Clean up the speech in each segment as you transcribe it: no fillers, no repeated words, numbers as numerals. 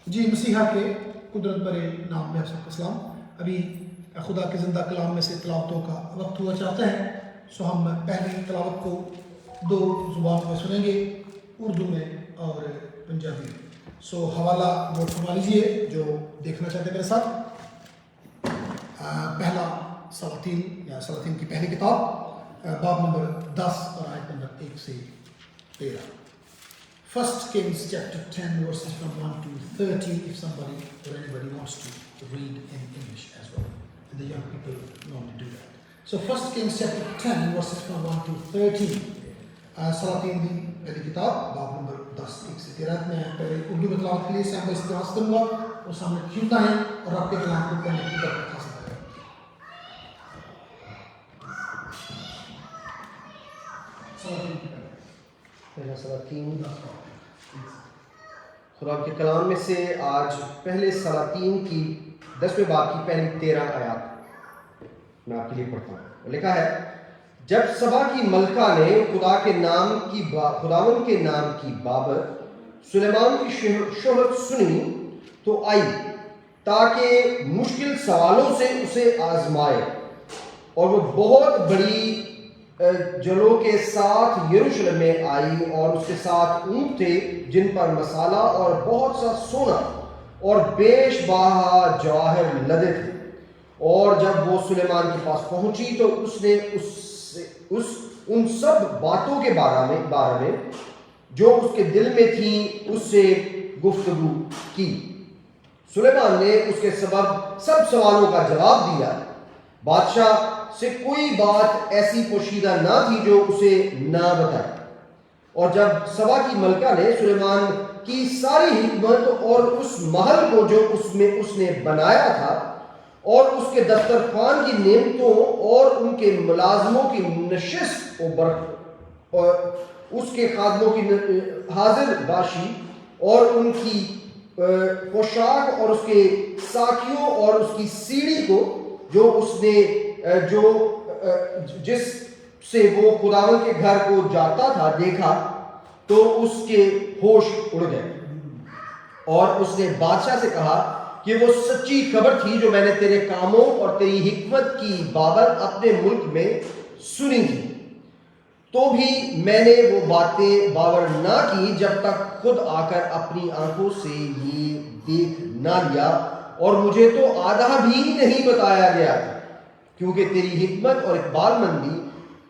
جی مسیحا کے قدرت برے نام میں آپ سب کو سلام۔ ابھی خدا کے زندہ کلام میں سے تلاوتوں کا وقت ہوا چاہتا ہے، سو ہم پہلی تلاوت کو دو زبانوں میں سنیں گے، اردو میں اور پنجابی میں۔ سو حوالہ نوٹ فرما لیجیے جو دیکھنا چاہتے ہیں میرے ساتھ۔ پہلا سلاطین یا سلاطین کی پہلی کتاب، باب نمبر 10 اور آیت نمبر 1 سے 13۔ First Kings chapter 10 verses from 1 to 30 if somebody or anybody wants to read in English as well. And the young people normally do that. So First Kings chapter 10 verses from 1 to 30. سلاطین دی پہلی کتاب باب number 10 1 سے 13 میں پہلے اردو میں تلاوت کے لیے سیمبل استعمال کروں گا اور سامنے کھیلتا ہے اور آپ کے کلام کو پڑھنے کی برکت حاصل کریں۔ پہلا سلاطین خدا کے کلام میں سے آج پہلے سلاطین کی 10ویں باب کی پہلی 13 آیات میں آپ کے لیے پڑھتا ہوں۔ لکھا ہے، جب سبا کی ملکہ نے خداوند کے نام کی بابت سلیمان کی شہرت سنی تو آئی تاکہ مشکل سوالوں سے اسے آزمائے، اور وہ بہت بڑی جلوں کے ساتھ یروشلم میں آئی، اور اس کے ساتھ اونٹ تھے جن پر مسالہ اور بہت سا سونا اور بیش بہا جواہر لدے تھے۔ اور جب وہ سلیمان کے پاس پہنچی تو اس نے ان سب باتوں کے بارے میں جو اس کے دل میں تھیں اس سے گفتگو کی۔ سلیمان نے اس کے سب سوالوں کا جواب دیا۔ بادشاہ سے کوئی بات ایسی پوشیدہ نہ تھی جو اسے نہ بتائے۔ اور جب سبا کی ملکہ نے سلیمان کی ساری حکمت اور اس محل کو جو اس نے بنایا تھا اور اس کے دسترخوان کی نعمتوں اور ان کے ملازموں کی نشست اور اس کے خادموں کی حاضر باشی اور ان کی پوشاک اور اس کے ساکھیوں اور اس کی سیڑھی کو جس سے وہ خداوند کے گھر کو جاتا تھا دیکھا تو اس کے ہوش اڑ گئے۔ اور اس نے بادشاہ سے کہا کہ وہ سچی خبر تھی جو میں نے تیرے کاموں اور تیری حکمت کی بابت اپنے ملک میں سنی تھی، تو بھی میں نے وہ باتیں باور نہ کی جب تک خود آ کر اپنی آنکھوں سے یہ دیکھ نہ لیا، اور مجھے تو آدھا بھی نہیں بتایا گیا تھا، کیونکہ تیری حکمت اور اقبال مندی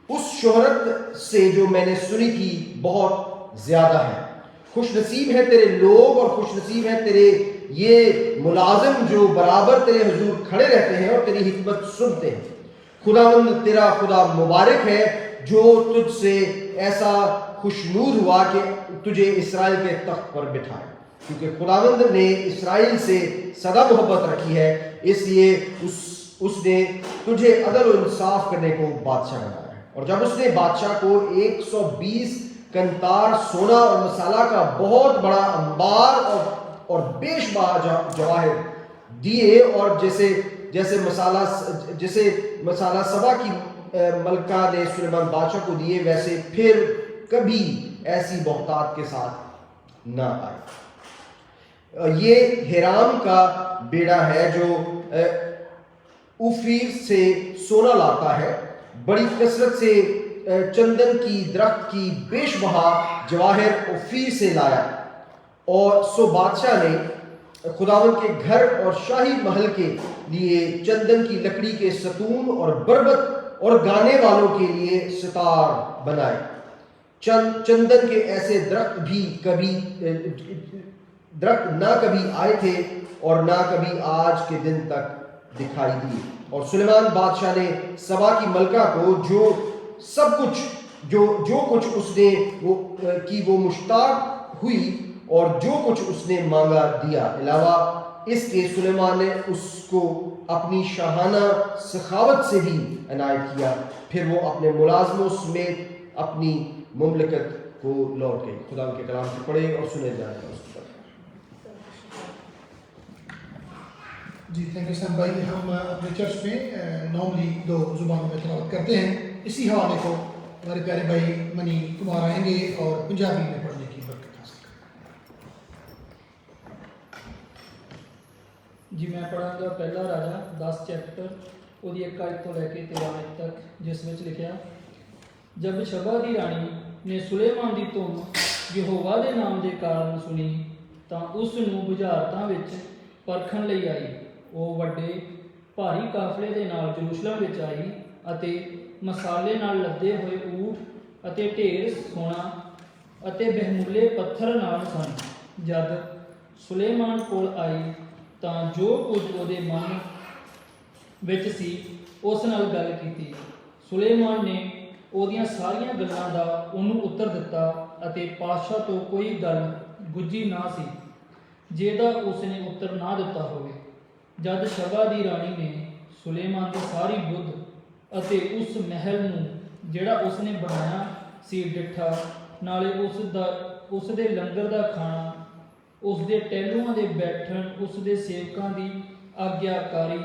اس شہرت سے جو میں نے سنی تھی بہت زیادہ ہے۔ خوش نصیب ہے تیرے لوگ اور خوش نصیب ہے تیرے یہ ملازم جو برابر تیرے حضور کھڑے رہتے ہیں اور تیری حکمت سنتے ہیں۔ خداوند تیرا خدا مبارک ہے جو تجھ سے ایسا خوشنود ہوا کہ تجھے اسرائیل کے تخت پر بٹھائے، کیونکہ خداوند نے اسرائیل سے سدا محبت رکھی ہے، اس لیے اس نے تجھے عدل و انصاف کرنے کو بادشاہ بنایا ہے۔ اور جب اس نے بادشاہ کو 120 کنتار سونا اور مسالہ کا بہت بڑا انبار اور بیش بہا جواہر دیے، اور جیسے مسالہ سبا کی ملکہ نے سلیمان بادشاہ کو دیے، ویسے پھر کبھی ایسی بہتات کے ساتھ نہ آئے۔ یہ ہیرام کا بیڑا ہے جو اوفیر سے سونا لاتا ہے، بڑی کثرت سے چندن کی درخت کی بیش بہا جواہر اوفیر سے لایا۔ اور سو بادشاہ نے خداوند کے گھر اور شاہی محل کے لیے چندن کی لکڑی کے ستون اور بربت اور گانے والوں کے لیے ستار بنائے۔ چندن کے ایسے درخت نہ کبھی آئے تھے اور نہ کبھی آج کے دن تک دکھائی دیے۔ اور سلیمان بادشاہ نے سبا کی ملکہ کو جو کچھ اس نے وہ مشتاق ہوئی اور جو کچھ اس نے مانگا دیا۔ علاوہ اس کے سلیمان نے اس کو اپنی شاہانہ سخاوت سے بھی عنایت کیا۔ پھر وہ اپنے ملازموں سمیت اپنی مملکت کو لوٹ گئی۔ خدا کے کلام سے پڑھے اور سنے جائے گا۔ جی تھینک یو سیم بھائی۔ ہم اپنے چرچ میں نارملی 2 زبانوں میں تلاوت کرتے ہیں، اسی حوالے کو ہمارے پیارے بھائی منی کمار آئیں گے اور پنجابی میں پڑھنے کی برکت حاصل کریں۔ ਜੀ ਮੈਂ ਪੜਾਂਗਾ ਪਹਿਲਾ ਰਾਜਾ 10 ਚੈਪਟਰ ਉਹਦੀ 1 ਆਇਤ ਤੋਂ ਲੈ ਕੇ 13 ਆਇਤ ਤੱਕ, ਜਿਸ ਵਿੱਚ ਲਿਖਿਆ, ਜਦ ਸ਼ਬਾ ਦੀ ਰਾਣੀ ਨੇ ਸੁਲੇਮਾਨ ਦੀ ਧੁੰਮ ਯਹੋਵਾ ਦੇ ਨਾਮ ਦੇ ਕਾਰਨ ਸੁਣੀ ਤਾਂ ਉਸ ਨੂੰ ਬੁਝਾਰਤਾਂ ਵਿੱਚ ਪਰਖਣ ਲਈ ਆਈ। ਉਹ ਵੱਡੇ ਭਾਰੀ ਕਾਫਲੇ ਦੇ ਨਾਲ ਜਰੂਸਲਮ ਵਿੱਚ ਆਈ ਅਤੇ ਮਸਾਲੇ ਨਾਲ ਲੱਦੇ ਹੋਏ ਊਠ ਅਤੇ ਢੇਰ ਸੋਨਾ ਅਤੇ ਬਹੁਮੁੱਲੇ ਪੱਥਰ ਨਾਲ ਸਨ। ਜਦ ਸੁਲੇਮਾਨ ਕੋਲ ਆਈ ਤਾਂ ਜੋ ਕੁਝ ਉਹਦੇ ਮਨ ਵਿੱਚ ਸੀ ਉਸ ਨਾਲ ਗੱਲ ਕੀਤੀ। ਸੁਲੇਮਾਨ ਨੇ ਉਹਦੀਆਂ ਸਾਰੀਆਂ ਗੱਲਾਂ ਦਾ ਉਹਨੂੰ ਉੱਤਰ ਦਿੱਤਾ ਅਤੇ ਪਾਤਸ਼ਾਹ ਤੋਂ ਕੋਈ ਗੱਲ ਗੁੱਝੀ ਨਾ ਸੀ ਜਿਹਦਾ ਉਸਨੇ ਉੱਤਰ ਨਾ ਦਿੱਤਾ ਹੋਵੇ। ਜਦ ਸ਼ਬਾ ਦੀ ਰਾਣੀ ਨੇ ਸੁਲੇਮਾਨ ਦੀ ਸਾਰੀ ਬੁੱਧ ਅਤੇ ਉਸ ਮਹਿਲ ਨੂੰ ਜਿਹੜਾ ਉਸਨੇ ਬਣਾਇਆ ਸੀ ਡਿੱਠਾ, ਨਾਲੇ ਉਸ ਦੇ ਲੰਗਰ ਦਾ ਖਾਣਾ, ਉਸ ਦੇ ਟਹਿਲੂਆਂ ਦੇ ਬੈਠਣ, ਉਸ ਦੇ ਸੇਵਕਾਂ ਦੀ ਆਗਿਆਕਾਰੀ,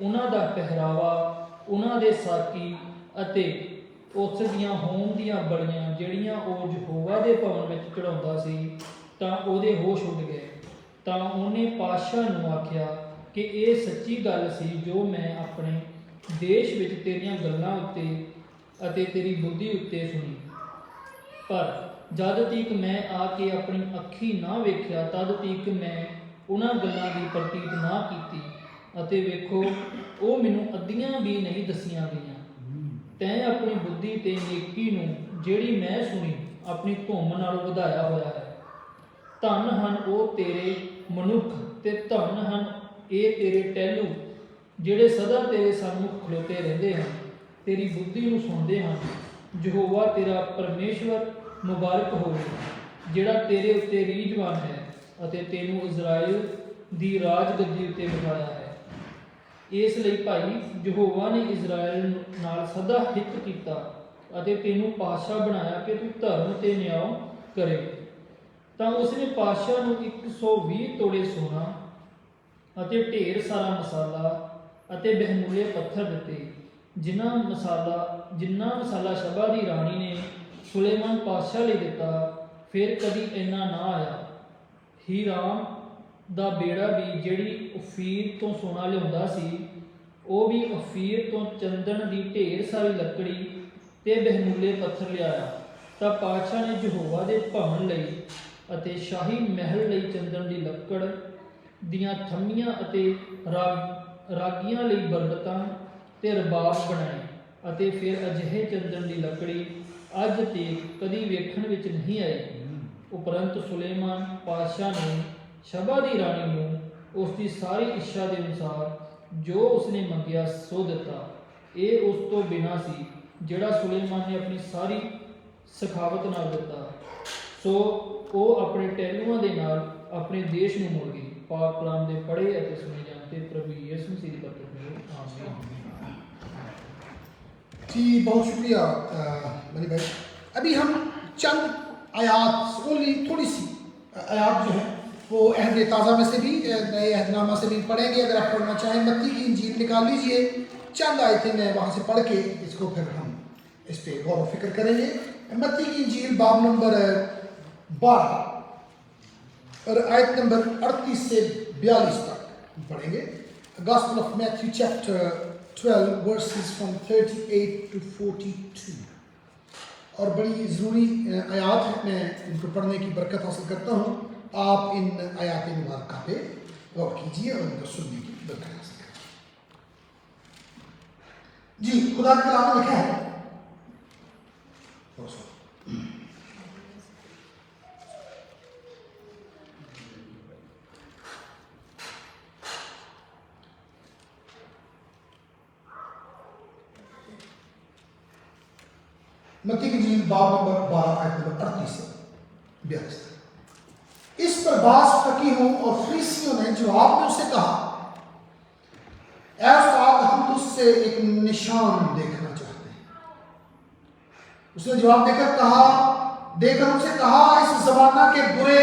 ਉਹਨਾਂ ਦਾ ਪਹਿਰਾਵਾ, ਉਹਨਾਂ ਦੇ ਸਾਕੀ ਅਤੇ ਉਸ ਦੀਆਂ ਹੋਮ ਦੀਆਂ ਬਲੀਆਂ ਜਿਹੜੀਆਂ ਉਹ ਯਹੋਵਾ ਦੇ ਭਵਨ ਵਿੱਚ ਚੜਾਉਂਦਾ ਸੀ, ਤਾਂ ਉਹਦੇ ਹੋਸ਼ ਉੱਡ ਗਏ। ਤਾਂ ਉਹਨੇ ਪਾਤਸ਼ਾਹ ਨੂੰ ਆਖਿਆ ਕਿ ਇਹ ਸੱਚੀ ਗੱਲ ਸੀ ਜੋ ਮੈਂ ਆਪਣੇ ਦੇਸ਼ ਵਿੱਚ ਤੇਰੀਆਂ ਗੱਲਾਂ ਉੱਤੇ ਅਤੇ ਤੇਰੀ ਬੁੱਧੀ ਉੱਤੇ ਸੁਣੀ, ਪਰ ਜਦ ਤੀਕ ਮੈਂ ਆ ਕੇ ਆਪਣੀ ਅੱਖੀ ਨਾ ਵੇਖਿਆ ਤਦ ਤੀਕ ਮੈਂ ਉਹਨਾਂ ਗੱਲਾਂ ਦੀ ਪ੍ਰਤੀਤ ਨਾ ਕੀਤੀ, ਅਤੇ ਵੇਖੋ ਉਹ ਮੈਨੂੰ ਅੱਧੀਆਂ ਵੀ ਨਹੀਂ ਦੱਸੀਆਂ ਗਈਆਂ। ਤੈਂ ਆਪਣੀ ਬੁੱਧੀ ਤੇ ਨੇਕੀ ਨੂੰ ਜਿਹੜੀ ਮੈਂ ਸੁਣੀ ਆਪਣੀ ਧੁੰਮ ਨਾਲੋਂ ਵਧਾਇਆ ਹੋਇਆ ਹੈ। ਧੰਨ ਹਨ ਉਹ ਤੇਰੇ ਮਨੁੱਖ ਤੇ ਧੰਨ ਹਨ ਇਹ ਤੇਰੇ ਟਹਿਲੂ ਜਿਹੜੇ ਸਦਾ ਤੇਰੇ ਸਾਹਮਣੇ ਖਲੋਤੇ ਰਹਿੰਦੇ ਹਨ, ਤੇਰੀ ਬੁੱਧੀ ਨੂੰ ਸੁਣਦੇ ਹਨ। ਯਹੋਵਾ ਤੇਰਾ ਪਰਮੇਸ਼ਵਰ ਮੁਬਾਰਕ ਹੋਵੇ ਜਿਹੜਾ ਤੇਰੇ ਉੱਤੇ ਰੀਝਵਾਨ ਹੈ ਅਤੇ ਤੈਨੂੰ ਇਜ਼ਰਾਈਲ ਦੀ ਰਾਜਗੱਦੀ ਉੱਤੇ ਬਿਠਾਇਆ ਹੈ। ਇਸ ਲਈ ਭਾਈ ਯਹੋਵਾ ਨੇ ਇਜ਼ਰਾਈਲ ਨਾਲ ਸਦਾ ਹਿੱਤ ਕੀਤਾ ਅਤੇ ਤੈਨੂੰ ਪਾਤਸ਼ਾਹ ਬਣਾਇਆ ਕਿ ਤੂੰ ਧਰਮ ਤੇ ਨਿਆਂ ਕਰੇ। ਤਾਂ ਉਸਨੇ ਪਾਤਸ਼ਾਹ ਨੂੰ 120 ਤੋਲੇ ਸੋਨਾ ਅਤੇ ਢੇਰ ਸਾਰਾ ਮਸਾਲਾ ਅਤੇ ਬਹੁਮੁੱਲੇ ਪੱਥਰ ਦਿੱਤੇ। ਜਿੰਨਾ ਮਸਾਲਾ ਸ਼ਬਾ ਦੀ ਰਾਣੀ ਨੇ ਸੁਲੇਮਾਨ ਪਾਤਸ਼ਾਹ ਲਈ ਦਿੱਤਾ, ਫਿਰ ਕਦੀ ਇੰਨਾ ਨਾ ਆਇਆ। ਹੀਰਾਮ ਦਾ ਬੇੜਾ ਵੀ ਜਿਹੜੀ ਓਫੀਰ ਤੋਂ ਸੋਨਾ ਲਿਆਉਂਦਾ ਸੀ, ਉਹ ਵੀ ਓਫੀਰ ਤੋਂ ਚੰਦਨ ਦੀ ਢੇਰ ਸਾਰੀ ਲੱਕੜੀ ਤੇ ਬਹੁਮੁੱਲੇ ਪੱਥਰ ਲਿਆਇਆ। ਤਾਂ ਪਾਤਸ਼ਾਹ ਨੇ ਯਹੋਵਾ ਦੇ ਭਵਨ ਲਈ ਅਤੇ ਸ਼ਾਹੀ ਮਹਿਲ ਲਈ ਚੰਦਨ ਦੀ ਲੱਕੜ ਦੀਆਂ ਥੰਮੀਆਂ ਅਤੇ ਰਾਗੀਆਂ ਲਈ ਬਰਬਤਾਂ ਤੇ ਰਬਾਬ ਬਣਾਏ, ਅਤੇ ਫਿਰ ਅਜਿਹੇ ਚੰਦਨ ਦੀ ਲੱਕੜੀ ਅੱਜ ਤੱਕ ਕਦੀ ਵੇਖਣ ਵਿੱਚ ਨਹੀਂ ਆਈ। ਉਪਰੰਤ ਸੁਲੇਮਾਨ ਪਾਤਸ਼ਾਹ ਨੇ ਸ਼ਬਾ ਦੀ ਰਾਣੀ ਨੂੰ ਉਸ ਦੀ ਸਾਰੀ ਇੱਛਾ ਦੇ ਅਨੁਸਾਰ ਜੋ ਉਸਨੇ ਮੰਗਿਆ ਸੋ ਦਿੱਤਾ। ਇਹ ਉਸ ਤੋਂ ਬਿਨਾਂ ਸੀ ਜਿਹੜਾ ਸੁਲੇਮਾਨ ਨੇ ਆਪਣੀ ਸਾਰੀ ਸਖਾਵਤ ਨਾਲ ਦਿੱਤਾ। ਸੋ ਉਹ ਆਪਣੇ ਟਹਿਲੂਆਂ ਦੇ ਨਾਲ ਆਪਣੇ ਦੇਸ਼ ਨੂੰ ਮੁੜ ਗਈ। ਪਾਕ ਕਲਾਮ ਦੇ ਪੜ੍ਹੇ ਅਤੇ ਸੁਣੇ ਜਾਣ ਤੇ प्रभु यीशु मसीह की बरकत हो। आमीन। जी बहुत शुक्रिया मनी भाई। अभी हम चंद आयात, ओनली थोड़ी सी आयात जो है वो अहद ताज़ा में से भी, नए अहदनामा से भी पढ़ेंगे। अगर आप पढ़ना चाहें मत्ती की इंजील निकाल लीजिए, चंद आयतें मैं वहाँ से पढ़ के इसको फिर हम इस पर गौर व फिक्र करेंगे। मत्ती की इंजील बाब नंबर 12 और आयत नंबर 38 से 42 तक पढ़ेंगे। Gospel of Matthew chapter 12 verses from 38 to 42। और बड़ी ज़रूरी आयात है, मैं इनको पढ़ने की बरकत हासिल करता हूँ। आप इन आयात मुबारक पे गौर कीजिए और इनको सुनने की बरकत हासिल कीजिए। जी खुदा का कलाम में लिखा है, मत्ती की इंजील बाब नंबर 12 आयत नंबर 38 से 42 तक। इस पर बास फकीहों और फरीसियों ने जवाब में उसे कहा, ऐ उस्ताद, हम तुझसे एक निशान देखना चाहते हैं। उसने जवाब देकर उनसे कहा, इस जमाना के बुरे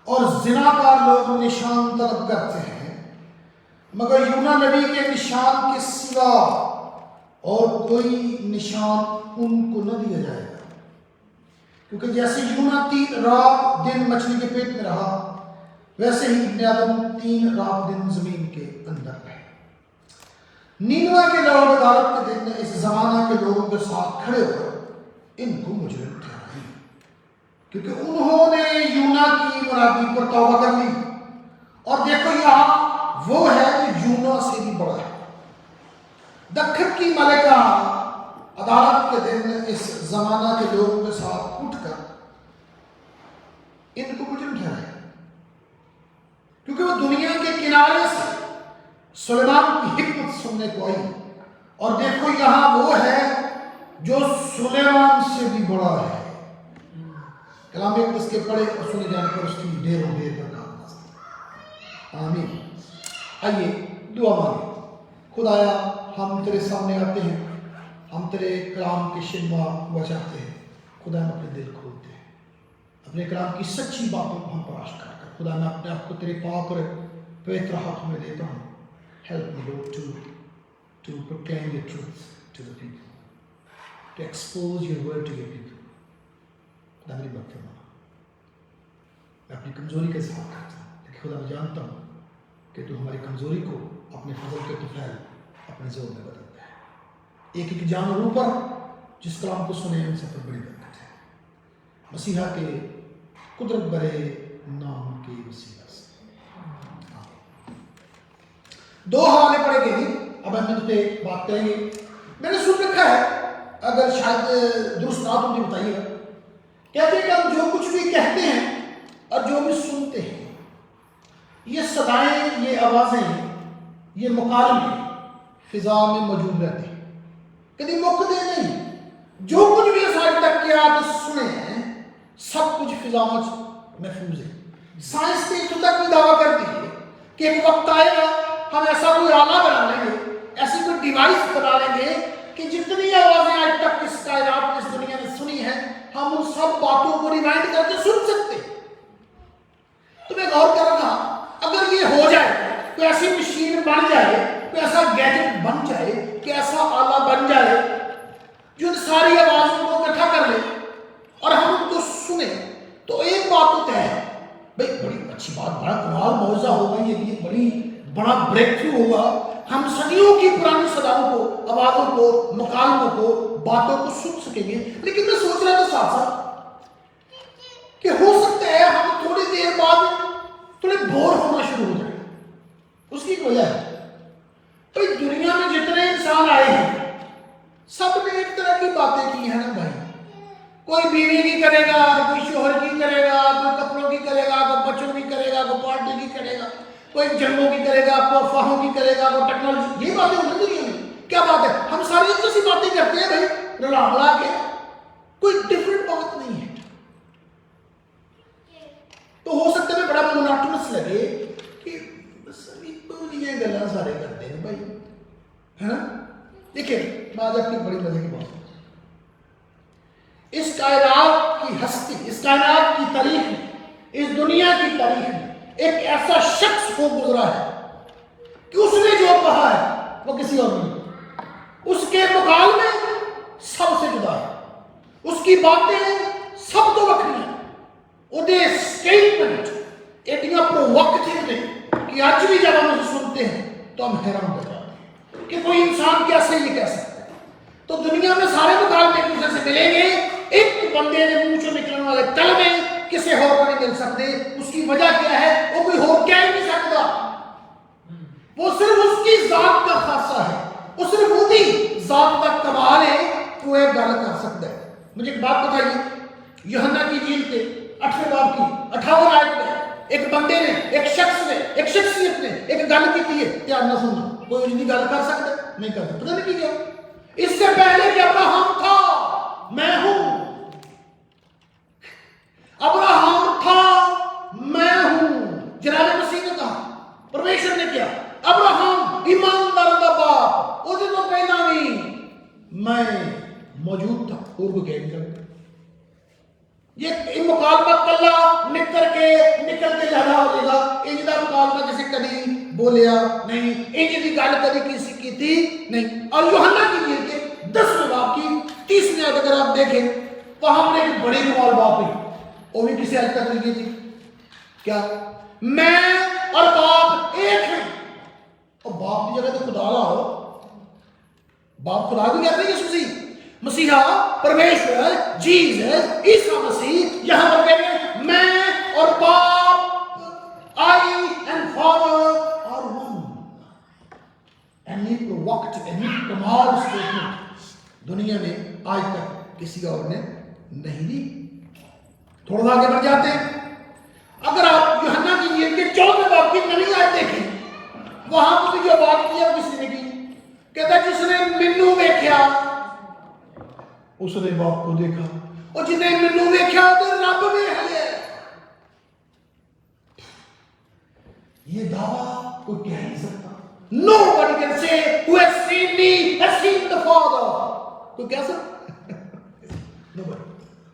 और जिनाकार लोग निशान तलब करते हैं, मगर यूना नबी के निशान के सिवा और कोई निशान उनको न दिया जाएगा। क्योंकि जैसे यूना 3 रात दिन मछली के पेट में रहा, वैसे ही इब्ने आदम 3 रात दिन जमीन के अंदर रहे। नीनवा के लोग अदालत के दिन इस जमाना के लोगों के साथ खड़े होकर इनको मुजरिम ठहराए, क्योंकि उन्होंने यूना की मुरादी पर तौबा कर ली। और देखो यहाँ वो है जो यूना से भी बड़ा है। दखन की मलिका अदालत के दिन इस जमाना के लोगों के साथ उठकर इनको मुजरिम ठहराए, क्योंकि वो दुनिया के किनारे से सुलेमान की हिकमत सुनने को आई। और देखो यहाँ वो है जो सुलेमान से भी बड़ा है। कलाम एक इसके पढ़े और सुने जाने पर उसकी ढेरों ढेर पर काम आ सकता है। आमीन। आइए दुआ मांगे। खुदाया हम तेरे सामने आते हैं, हम तेरे कलाम की शिनवा हुआ चाहते हैं। खुदा हम अपने दिल खोलते हैं, अपने कलाम की सच्ची बातों को हम तलाश कर खुदा मैं अपने आप को तेरे पाक और पवित्र हाथों में देता हूँ। Help me lord to proclaim your truth to the people, to expose your word to your people. खुदा मेरी बात फरमा। मैं अपनी कमजोरी का इज़हार करता हूँ, लेकिन खुदा मैं जानता हूँ कि तू हमारी कमजोरी को अपने फजल के तुफैल अपने जोर में बदलता है। एक एक जान रूह पर जिस कलाम को सुने उनसे पर बड़ी बरकत है। मसीहा के कुदरत बरे नाम के वसीला से। दो हवाले पढ़ेंगे नहीं, अब हम इस पे बात करेंगे। मैंने सुन रखा है, अगर शायद दुरुस्त ना तो मुझे बताइएगा। कहते हैं कि हम जो कुछ भी कहते हैं और जो भी सुनते हैं, ये सदाएं, ये आवाजें, ये मुकालमे फिजा में मौजूद रहते हैं, कभी मुकते नहीं। जो कुछ भी आज तक के आप सुने हैं सब कुछ फिजा में महफूज है। साइंस ने तो तक भी दावा करती है कि एक वक्त आएगा हम ऐसा कोई आला बना लेंगे, ऐसी कोई डिवाइस बना लेंगे कि जितनी आवाजें आज तक इस कायनात इस दुनिया में सुनी है हम उन सब बातों को रिवाइंड करके सुन सकते हैं। तो मैं गौर कर रहा, अगर ये हो जाए, कोई ऐसी मशीन बन जाए, कोई ऐसा गैजेट बन जाए, कि ऐसा आला बन जाए जो इन सारी आवाजों को इकट्ठा कर ले और हम उनको सुने, तो एक बात तो तय है भाई, बड़ी अच्छी बात, बड़ा कमाल मौजा होगा, ये बड़ी बड़ा ब्रेक थ्रू होगा। हम सदियों की पुरानी सदाओं को, आवाजों को, मुकालमों को, बातों को सुन सकेंगे। लेकिन मैं सोच रहा था साथ साथ कि हो सकता है हम थोड़ी देर बाद थोड़े बोर होना शुरू हो जाए। उसकी वजह है भाई, दुनिया में जितने इंसान आए हैं सब ने एक तरह की बातें की है ना भाई। कोई बीवी की करेगा, कोई शोहर की करेगा, कोई कपड़ों की करेगा, कोई बच्चों की करेगा, कोई पार्टी की करेगा, कोई जंगों की करेगा, कोई अफवाहों की करेगा, कोई टेक्नोलॉजी। ये बातें होती दुनिया में क्या बात है, हम सारी एक जैसी बातें करते हैं भाई, रला मिला के, कोई डिफरेंट बात नहीं है। तो हो सकता है बड़ा मोनोटोनस लगे कि सभी दुनिया गल्ला सारे करते हैं भाई, है ना। देखिए मैं आज आपकी बड़ी मजे की बात, इस कायनात की हस्ती, इस कायनात की तारीख में, इस दुनिया की तारीख में एक ऐसा शख्स हो गुजरा है कि उसने जो कहा है वो किसी और नहीं, उसके मुकाबले सबसे जुदा है, उसकी बातें सब तो वक्री हैं, उनके स्टेटमेंट एडिया प्रोवोकेटिव ने कि आज भी जब हम उसे सुनते हैं तो हम हैरान हो जाते हैं कि कोई इंसान कैसे ये कह सकता है। तो दुनिया में सारे मुकाबले एक दूसरे से मिलेंगे, एक बंदे ने मुंह से निकलने वाले कलमे किसी और को नहीं मिल सकते। उसकी वजह क्या है, वो कोई और कह ही नहीं सकता, वो सिर्फ उसकी जात का खासा है, वो सिर्फ उसी जात का कमाल है, वो एक गल कर सकता है। मुझे एक बात बताइए, यूहन्ना की इंजील के 8वें बाब की 58 आयत में एक बंदे ने, एक शख्स ने, एक शख्सियत ने एक गल की थी, ध्यान ना सुनना, कोई उसकी गल कर सकता नहीं कर सकता, पता नहीं क्या। इससे पहले कि अब्राहम था मैं हूं, अब्राहम था मैं हूं, जनाब मसीह ने कहा, परमेश्वर ने किया। अब्राहम ईमानदार का बाप, उसे तो पहला भी मैं मौजूद था, और को कह नहीं सकता। ये मुकालमा कल्ला निकल के ज्यादा हो जाएगा। इंजदा मुकालमा किसी कभी बोलिया नहीं, इंज की गल कभी किसी की थी नहीं। और यूहन्ना की इंजील के 10वें बाब की 30वीं आयत अगर आप देखें, वहां हमने एक बड़ी कमाल बात हुई, वो भी किसी हद तक लिखी थी क्या, میں اور باپ ایک ہیں. اور باپ کی جگہ تو خدا لاؤ. باپ خدا کو کہتے ہیں یسوع مسیحا پرمیشور جیزس عیسیٰ مسیح یہاں پر کہتے ہیں میں اور باپ I and father are one. اینی وقت اینی کمال اسٹیٹمنٹ دنیا میں آج تک کسی اور نے نہیں دی. تھوڑا آگے بڑھ جاتے ہیں. اگر آپ یوحنا کی انجیل کے 14 باب کی نئی آیت دیکھیں وہاں پر جو بات کی ہے کسی نے کی کہتا ہے جس نے مینوں ویکھیا اس نے باپ کو دیکھا اور جس نے مینوں ویکھیا تے رب ویکھ لیا. یہ دعویٰ کوئی کہہ نہیں سکتا. Nobody can say who has seen me has seen the Father. کوئی کہہ سکتا Nobody.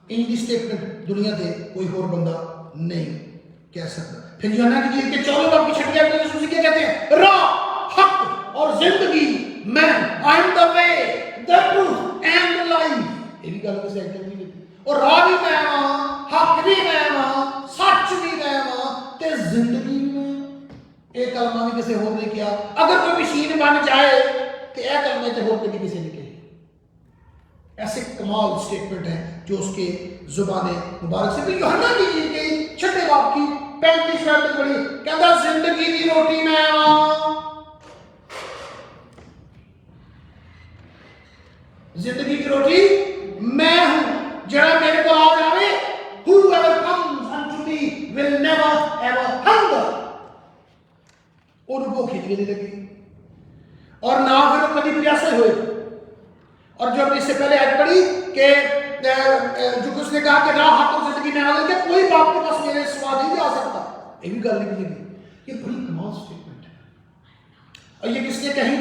انگلش اسٹیٹمنٹ دنیا دے کوئی اور بندہ نہیں کہہ سکتا. پھر یوحنا کی انجیل کے 14 باب کی 6 آیت میں یسوع کیا کہتے ہیں راہ حق اور زندگی میں I am the way the truth and the life. یہ بھی گل کسی آیت نہیں لیتی. اور راہ بھی میں ہاں حق بھی میں ہاں سچ بھی میں ہاں تے زندگی بھی میں. ایک کلمہ بھی کسی اور نے کیا. اگر کوئی مشین بن جائے تو یہ کلمہ تے اور کبھی کسی نے کہی. ایسے کمال اسٹیٹمنٹ ہیں جو اس کے زبان مبارک سے. پھر یوحنا کی انجیل کے 6 باب کی 35 آیت تک پڑھی کہتا زندگی کی روٹی میں ہاں. زندگی کی روٹی میں ہوں جڑا میرے کو آ جاوے whoever comes unto me will never ever hunger. اور وہ کھینچ نہیں لگی اور نہ پھر وہ کبھی پیاسے ہوئے. اور جو اس سے پہلے آیت پڑھی کہ جو کس نے کہا کہ راہ حق اور زندگی میں آنے کہ کوئی باپ کے پاس میرے سوا نہیں جا سکتا. یہ بھی گل نہیں لگی. یہ بڑی کمال اسٹیٹمنٹ ہے. اور یہ کس نے کہی؟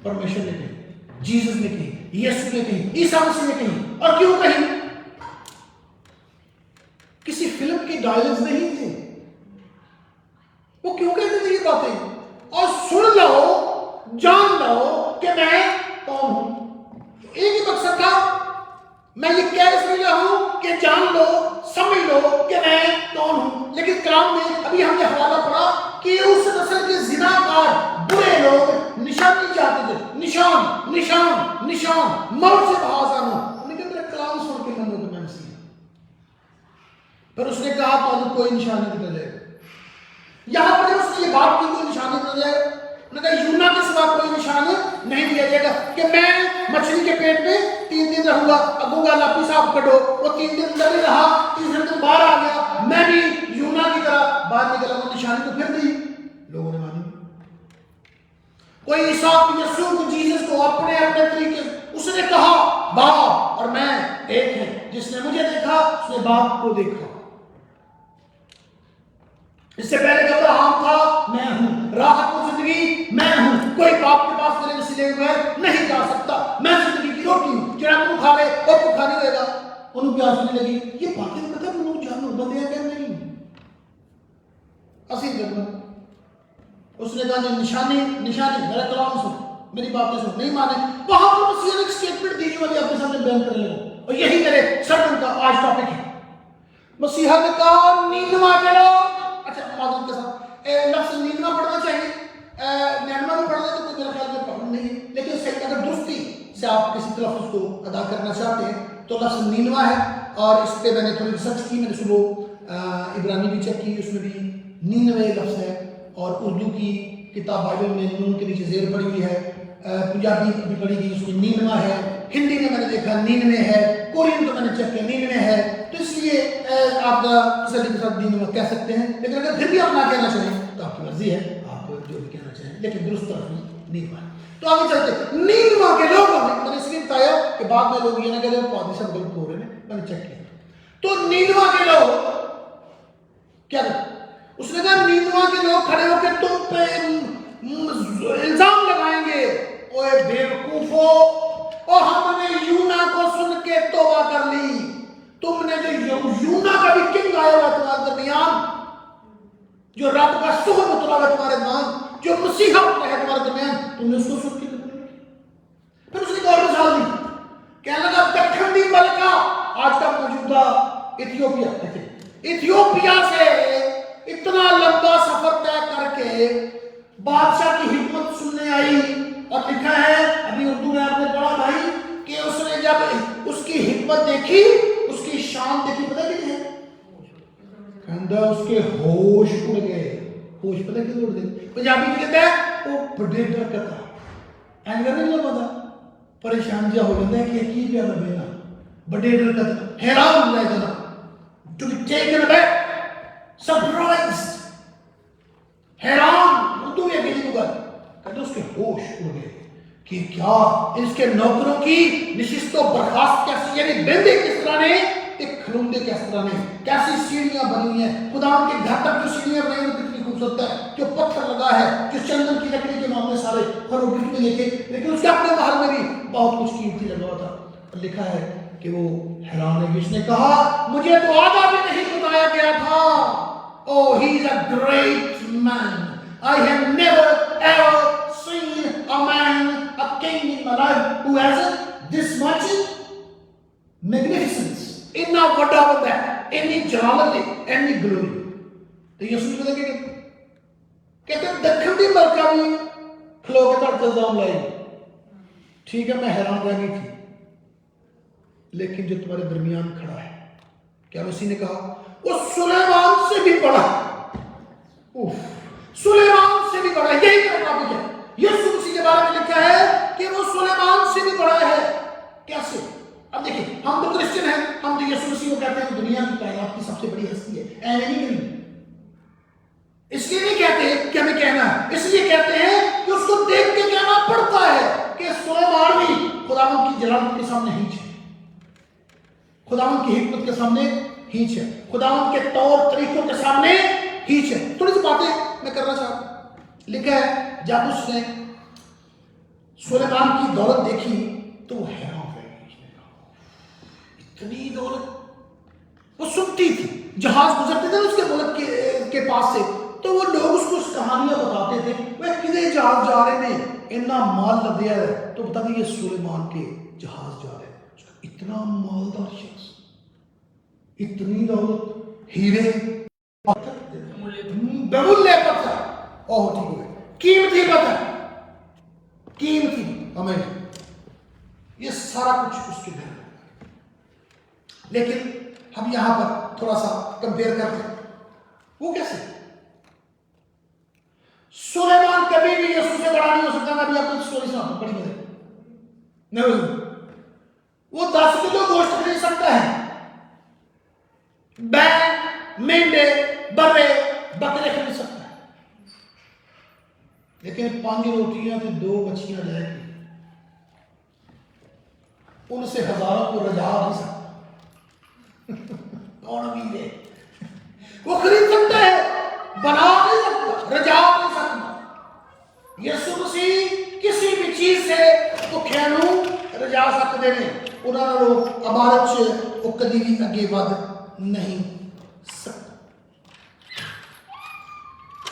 پرمیشور نے کہی, جیزس نے کہی, یسوع نے کہی, عیسیٰ مسیح نے کہی. اور کیوں کہی؟ کسی فلم کے ڈائلاگز نہیں تھے. وہ کیوں کہتے تھے یہ باتیں؟ اور سن لو جان لو کہ میں کون ہوں. ایک ہی مقصد تھا, میں یہ کہہ اس لیے ہوں کہ جان لو سمجھ لو کہ میں کون ہوں. لیکن کلام میں ابھی ہم نے حوالہ پڑھا کہ اس نسل کے زناکار برے لوگ نشانی چاہتے تھے. نشان نشان نشان موت سے بحاظ آنا. انہوں نے کہا میرا کلام سن کے منو کہ میں مسیح ہوں. پھر اس نے کہا تو کوئی نشانی نہیں دے گا. یہاں پر اس نے یہ بات کی کوئی نشانی نہیں دے گا. انہوں نے کہا یونا کے سوا کوئی نشان نہیں دیا جائے گا کہ میں مچھلی کے پیٹ میں 3 دن رہوں گا. ابو کا لاپی صاحب کٹو, وہ 3 دن اندر ہی رہا, 3 دن باہر آ گیا, میں بھی یونا کی طرح باہر نکلا. وہ نشانی تو پھر دی, لوگوں نے مانی. کوئی عیسیٰ یسوع کو جیزس کو اپنے طریقے اس نے کہا باپ اور میں ایک ہیں. جس نے مجھے دیکھا اس نے باپ کو دیکھا. اس سے پہلے کہ ابراہیم تھا میں ہوں, راہ حق و زندگی میں ہوں, کوئی باپ کے پاس میرے وسیلے ہوئے نہیں جا سکتا. میں زندگی کی روٹی ہوں, جڑا منہ کھا لے اور بھوکا نہیں رہے گا. انہوں پیاس نہیں لگی. یہ باتیں پتہ منہ جانو بندے کہ نہیں اسی جگہ. اس نے کہا نشانی نشانی میرا کلام سن, میری باتیں سن, نہیں مانے. وہاں پر مسیح نے ایک اسٹیٹمنٹ دی جو میں اپنے سامنے بیان کر رہا ہوں اور یہی میرے سرمن کا آج ٹاپک ہے. مسیحا نے کہا نینوا کے لوگ, اچھا معذرت کے ساتھ لفظ نینوا پڑھنا چاہیے, نینوا میں پڑھنا تو میرا خیال میں پڑھنا نہیں ہے, لیکن صحیح اگر درستی سے آپ کسی تلفظ کو ادا کرنا چاہتے ہیں تو لفظ نینوا ہے. اور اس پہ میں نے تھوڑی ریسرچ کی, میں نے صبح عبرانی بھی چیک کی, اس میں بھی 99 لفظ ہے. اور اردو کی کتاب بائبل میں نون کے نیچے زیر پڑی ہوئی ہے, پنجابی بھی پڑھی گئی اس میں 99 ہے, ہندی میں نے دیکھا 99 ہے, کورین تو میں نے چیک کیا 99 ہے. تو اس لیے آپ تسلی کے ساتھ 99 کہہ سکتے ہیں, لیکن اگر پھر بھی آپ نہ کہنا چاہیں تو آپ کی مرضی ہے, آپ جو بھی کہنا چاہیں, لیکن درست طرف نہیں پائے. تو آگے چلتے 99 کے لوگوں نے نے اس لیے بتایا کہ بعد میں لوگ یہ نہ کہتے ہیں پادری صاحب غلط ہو رہے ہیں, میں نے چیک کیا. تو 99 کے لوگ کیا کرتے, اس نے کہا 99 کے لوگ کھڑے ہو کے تم پہ الزام لگائیں گے, اوے بیوقوفو, اور ہم نے یونا کو سن کے توبہ کر لی. تم نے جو یونا کا بھی کنگ آیا ہوا تمہارے درمیان, جو رب کا سخن اترا ہوا تمہارے درمیان, جو مسیحا ہے تمہارے درمیان, تم نے اس کو سن کے پھر اس نے اور مثال دی. کہنے لگا دکھن دی ملکہ, آج کا موجودہ ایتھیوپیا سے اتنا के बादशाह की हिकमत सुनने आई। और लिखा है, अभी उर्दू में आपने पढ़ा भाई, कि उसने जब उसकी हिकमत देखी, उसकी शान देखी, पता कितनी है? कहता उसके होश उड़ गए। होश पता कितने उड़ गए? पंजाबी में कहता है वो बड़े डर करता एंड नहीं लगा था, परेशान जा हो जाता है कि की क्या लबेना, बड़े डर करता, हैरान रह जाना, to be taken aback, surprised, हैरान। उर्दू में अकेली होगा, कहते उसके होश उड़ गए कि क्या इसके नौकरों की निशिस्तो बर्खास्त कैसी, यानी बंदे किस तरह ने, एक खलुंदे किस तरह ने, कैसी सीढ़ियां बनी हुई हैं, खुदा के घर तक जो सीढ़ियां बनी हुई कितनी खूबसूरत है, जो पत्थर लगा है, जो चंदन की लकड़ी के मामले सारे फरोगिट में लेके, लेकिन उसके अपने महल में भी बहुत कुछ कीमती लगा हुआ था। लिखा है कि वो हैरान है, उसने कहा मुझे तो आधा भी नहीं बताया गया था। Oh, he is a great man. I have never ever seen a man, a king in my life who has this much magnificence. इतना बड़ा बंदा है, इतनी जलालत है, इतनी ग्लोरी। तो यीशु ने पता क्या कहते, दक्षिण दी मलका भी खलो के तड़के इल्जाम लाई। ठीक है, मैं हैरान रह गई थी, लेकिन जो तुम्हारे दरमियान खड़ा है, क्या मसीह ने कहा वो सुलेमान से भी बड़ा है। सुलेमान से भी बड़ा है, यही टॉपिक है। यीशु मसीह के बारे में लिखा है कि वो सुलेमान से भी बड़ा है। कैसे? अब देखिए, हम तो क्रिश्चियन हैं, हम तो यीशु मसीह को कहते हैं दुनिया की कायनात की सबसे बड़ी हस्ती है, ऐसे नहीं करेंगे। इसलिए नहीं कहते कि हमें कहना है, इसलिए कहते हैं कि उसको देख के कहना पड़ता है कि सुलेमान भी खुदावंद की जलालत के सामने हीच है, खुदावंद की हिकमत के सामने हीच है, खुदावंद के तौर तरीकों के सामने हीच है। थोड़ी सी बातें मैं करना चाहता हूं। लिखा है जब उसने सुलेमान की दौलत देखी तो वो हैरान हो गई, इतनी दौलत। वो सुनती थी, जहाज गुजरते थे उसके मुल्क के पास से, तो वो लोग उसको कहानियां बताते थे, वह किधर जहाज जा रहे ने, इतना माल लदिया है, तो बता दें ये सुलेमान के जहाज जा रहे हैं। इतना मालदार शख्स, इतनी दौलत, हीरे, बहुल्य पत्थर, ओह ठीक हो गए, कीमती पत्थर, कीमती हमें, ये सारा कुछ उसके घर में। लेकिन हम यहां पर थोड़ा सा कंपेयर करते हैं, वो कैसे? सुलेमान कभी भी यीशु से बड़ा नहीं हो सकता। मैं अभी आपको स्टोरी सुनाता हूं, बड़ी मजे नहीं। वो 10 किलो गोश्त खरीद सकता है, बैल, मेंढे, बर्रे, बकरे खरीद सकता है, लेकिन 5 रोटियां तो 2 मछलियां जाएगी, उनसे हजारों को रजा नहीं सकता। कौन अमीर है? वो खरीद सकता है, बना नहीं सकता, रजा नहीं सकता। यीशु मसीह किसी भी चीज से भुखिया नूं रजा सकते हैं, उन्होंने लोग अबारत से वो कभी भी अगे बढ़ नहीं सकता।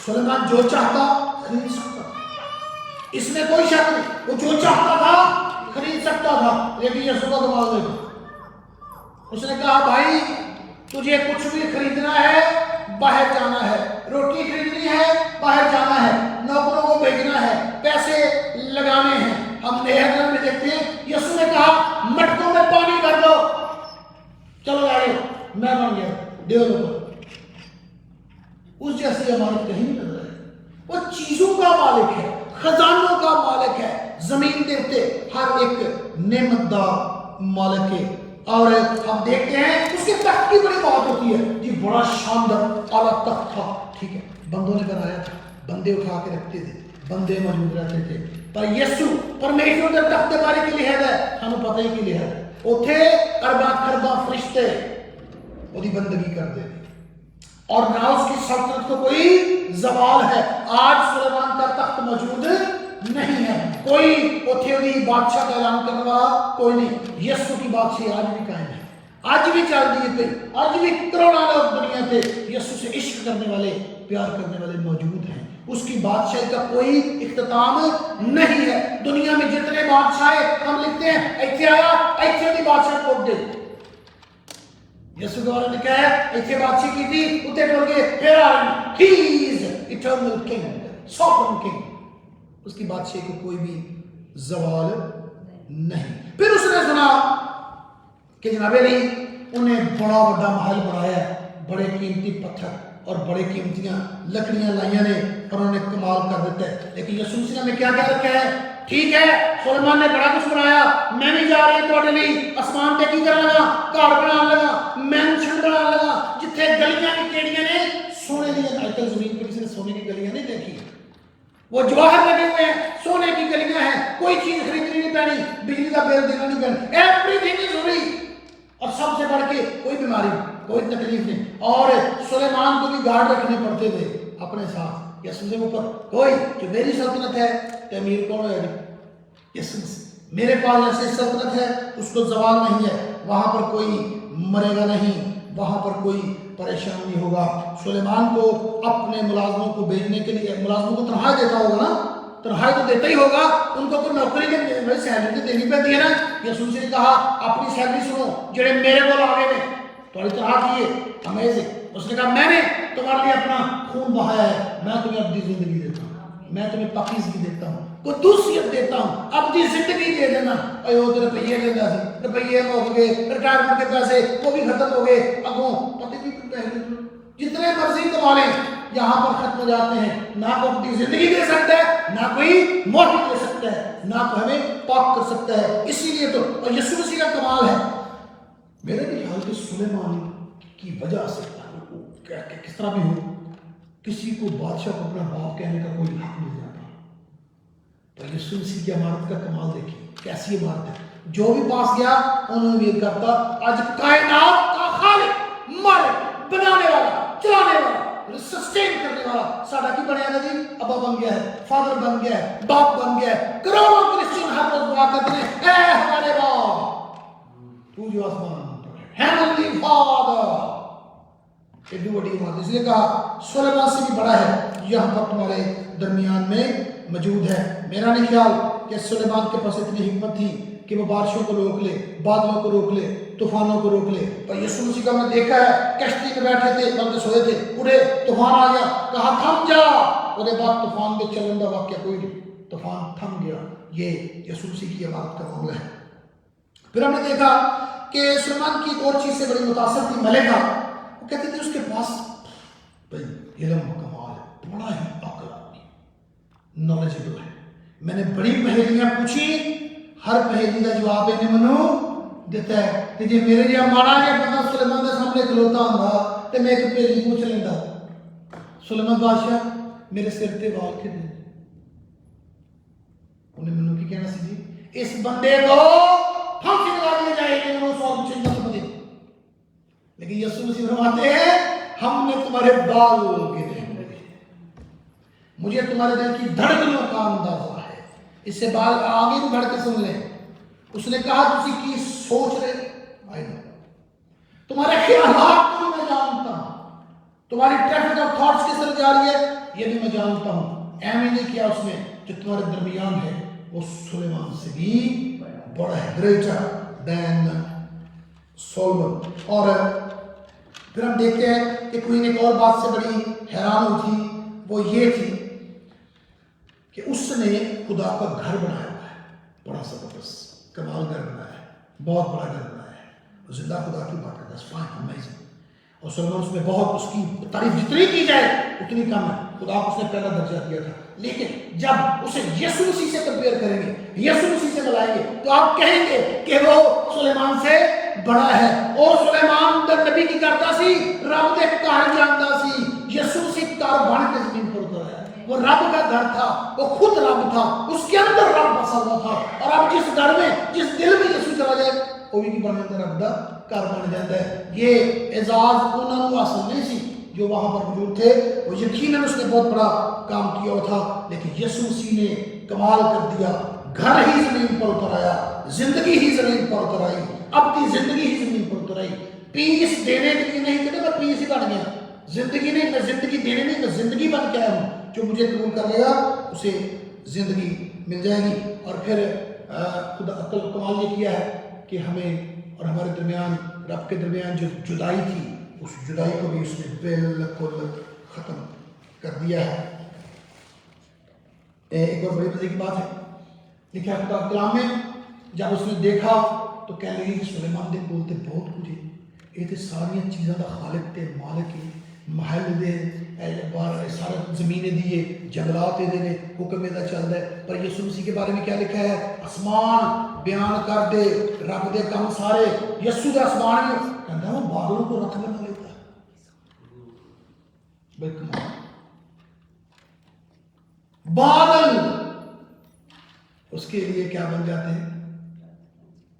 सुलेमान जो चाहता खरीद सकता था, इसमें कोई शक नहीं, वो जो चाहता था खरीद सकता था। लेकिन यीशु का कमाल देखो, उसने कहा भाई तुझे कुछ भी खरीदना है बाहर जाना है, रोटी खरीदनी है बाहर जाना है, नौकरों को भेजना है, पैसे लगाने हैं। हम नेहर में देखते हैं यीशु ने कहा मटकों में पानी भर दो, चलो आइए, मैं बन गया, दे दो। उस जैसी इमारत कहीं नहीं नजर आई। वो चीजों का मालिक है, खजानों का मालिक है, जमीन देवते हर एक नेमत का मालिक है। और हम देखते हैं उसके तख्त की बड़ी बात होती है जी, बड़ा शानदार आला तख्त था, ठीक है, बंदों ने बनाया था, बंदे उठा के रखते थे, बंदे मौजूद रहते थे। पर यीशु परमेश्वर के तख्त के बारे के लिए है, हमें पता ही के लिए है, उठे अरबा खरबा फरिश्ते उसकी बंदगी कर दे, और ना उसकी सल्तनत को कोई जवाल है। आज सुलेमान का तख्त मौजूद नहीं है, कोई उठे बादशाह का ऐलान करने वाला कोई नहीं। यीशु की बादशाही आज भी कायम है, आज भी चल रही है, आज भी करोड़ों लोग दुनिया पे यीशु से इश्क करने वाले, प्यार करने वाले मौजूद हैं। उसकी बादशाही का कोई इख्तिताम नहीं है। दुनिया में जितने बादशाह हम लिखते हैं ऐसे आया ऐसे भी बादशाह को दे, यीशु के बारे में लिखा है ऐसे बादशाही की थी, उतने टोल के फिर आ रही, he is eternal king, sovereign king, उसकी बादशाही को कोई भी जवाल नहीं। फिर उसने सुना कि जनाब अली उन्हें बड़ा बड़ा महल बनाया, बड़े कीमती पत्थर और बड़े कीमतियां लकड़ियां लाइया ने और उन्होंने कमाल कर देता है। लेकिन यीशु मसीह ने क्या क्या रखा है? ठीक है, सुलेमान ने बड़ा कुछ बनाया, मैं नहीं जा रही थोड़े लिए आसमान पे की करने लगा, घर बनाने लगा, मैंशन बनाने लगा, जिथे गलियां की केड़ियां ने सोने दी, आजकल जमीन पर किसी ने सोने की गलियां नहीं देखी, वो जवाहर लगे हुए हैं, सोने की गलियां हैं, कोई चीज खरीदनी नहीं पैनी, बिजली का बिल देना नहीं पैना, एवरीथिंग इज फ्री। और सबसे बढ़ के कोई बीमारी, कोई तकलीफ नहीं। और सुलेमान को भी गार्ड रखने पड़ते थे अपने साथ, यीशु के ऊपर कोई जो मेरी सल्तनत है तो अमीर कौन है? यीशु मसीह। मेरे पास ऐसी सल्तनत है उसको जवाल नहीं है, वहां पर कोई मरेगा नहीं, वहां पर कोई परेशान नहीं होगा। सुलेमान को अपने मुलाजमों को भेजने के लिए, मुलाजमों को तनख्वाह देता होगा ना, तनख्वाह तो देता ही होगा, उनको तो नौकरी के सैलरी तो देनी पड़ती है ना। यीशु मसीह ने कहा अपनी सैलरी सुनो जेड़े मेरे को आगे में थोड़ी तनख्वाह की है, अमेजिंग। उसने कहा मैंने तुम्हारे लिए अपना खून बहाया है, मैं तुम्हें अपनी जिंदगी देता हूँ, मैं तुम्हें पाकीज़गी देता हूँ, कुदूसियत देता हूँ, अपनी जिंदगी दे देना। अयो तो रुपये लेता सी, रुपये हो गए, रिटायरमेंट के पैसे वो भी खत्म हो गए, अगों पति भी जितने मर्जी कमा लें यहाँ पर खत्म हो जाते हैं। ना कोई अपनी जिंदगी दे सकता है, ना कोई मौत दे सकता है, ना कोई हमें पाक कर सकता है। इसीलिए तो और यीशु मसीह का कमाल है। मेरे ख्याल से सुलेमान की वजह से किस तरह भी हो, किसी को बादशाह को अपना बाप कहने का कोई हक नहीं जाता। तो यीशु मसीह की इमारत का कमाल देखिए, कैसी इमारत है। जो भी पास गया उन्होंने उम्मीद करता आज कायनात का खालिक, मालिक, बनाने वाला, चलाने वाला, सस्टेन करने वाला साडा की बनेगा जी, अब्बा बन गया है, फादर बन गया है, बाप बन गया है। करोड़ों क्रिश्चियन हर रोज दुआ करते हैं, ऐ हमारे बाप तू जो आसमान पर है, हेवनली फादर। एडी बड़ी बात, इसलिए कहा सुलेमान से भी बड़ा है यहाँ पर तुम्हारे दरमियान में मौजूद है। मेरा नहीं ख्याल कि सुलेमान के पास इतनी हिम्मत थी कि वो बारिशों को रोक ले, बादलों को रोक ले, तूफानों को रोक ले। पर यीशु मसीह का हमने देखा है, कश्ती में बैठे थे, बल्कि सोए थे, उड़े, तूफान आ गया, कहा थम जा, उसके बाद तूफान के चलन का वाक्य कोई नहीं, तूफान थम गया। ये यीशु मसीह की इबादत का मामला है। फिर हमने देखा कि सुलेमान की एक और चीज से बड़ी मुतासर थी मलेका। वो कहते थे उसके पास भाई इल्म कमाल है, बड़ा ही अक्ल आदमी, नॉलेजेबल है। मैंने बड़ी पहेलियां पूछी, हर पहेली का जवाब इन्हें मनु देता है कि जे मेरे जो माड़ा जो बंदा सुलेमान के सामने खलोता होंदा ते मैं एक पहेली पूछ लेंदा, सुलेमान बादशाह मेरे सिर ते वाल के दे। उन्हें मनु की कहना सी जी इस बंदे को फांसी लगा दी जाएगी, वो सौ कुछ नहीं पता। लेकिन यीशु मसीह फरमाते हैं हमने तुम्हारे बाल गिने हुए, मुझे तुम्हारे दिल की धड़कनों का अंदाजा है। इससे बाल आगे भी बढ़ के सुन लें। उसने कहा तुसी की सोच रहे, आई नो तुम्हारे ख्यालात को मैं जानता हूं, तुम्हारी ट्रैफिक ऑफ थॉट्स किस तरह जा रही है ये भी मैं जानता हूं। एम नहीं किया उसने, जो तुम्हारे दरमियान है वो सुलेमान से भी बड़ा है, ग्रेटर देन सोलोमन। और फिर हम देखते हैं कि क्वीन एक और बात से बड़ी हैरान हुई थी, वो ये थी कि उसने खुदा का घर बनाया हुआ है, बड़ा जबरदस्त कमाल घर बनाया है, बहुत बड़ा घर बनाया है, जिंदा खुदा की बात करता है, फाइन अमेजिंग। और सुलेमान उसमें बहुत, उसकी तारीफ जितनी की जाए उतनी कम है। खुदा को उसने पहला दर्जा दिया था, लेकिन जब उसे यीशु मसीह से कंपेयर करेंगे, यीशु मसीह से मिलाएंगे, तो आप कहेंगे कि वो सुलेमान से बड़ा है। और सुलेमान द नबी की करता सी, रब दे घर जानदा सी, यीशु मसीह घर बन के जमीन पर उतर आया। वो रब का घर था, वो खुद रब था, उसके अंदर रब बसा हुआ था। और अब जिस घर में, जिस दिल में यीशु चला जाए, वो भी बन जाता रब दा घर बन जाता है। ये एजाज उन्होंने हासिल नहीं सी जो वहां पर मौजूद थे, वो यकीनन उसने बहुत बड़ा काम किया था। लेकिन यीशु मसीह ने कमाल कर दिया, घर ही जमीन पर उतर आया, जिंदगी ही जमीन पर उतर आई, अपनी जिंदगी ही जमीन पर उतर आई। पीस देने के लिए नहीं कहते मैं पीस ही बन गया, जिंदगी नहीं, मैं जिंदगी देने नहीं, मैं जिंदगी बन के आया हूँ। जो मुझे कबूल कर लेगा उसे जिंदगी मिल जाएगी। और फिर खुदा अक्ल कमाल ये किया है कि हमें और हमारे दरमियान, रब के दरमियान जो जुदाई थी, उस जुदाई को भी उसने बिल्कुल ख़त्म कर दिया है। एक और बड़ी मजे की बात है, लिखा है खुदा के कलाम में, जब उसने देखा तो कह लगी कि सुलेमान दे कोल ते बहुत कुछ है, ये तो सारिया चीज़ों का खालिक ते मालिक है, महल दे बार सारा जमीन दिए, जंगलात दे हुक्म इहदा चलदा है। पर यीशु मसीह के बारे में क्या लिखा है, आसमान बयान कर दे रब दे काम सारे, यीशु का आसमान में कहता वो बादलों को रथ बना लेता है। बिल्कुल बादल उसके लिए क्या बन जाते हैं,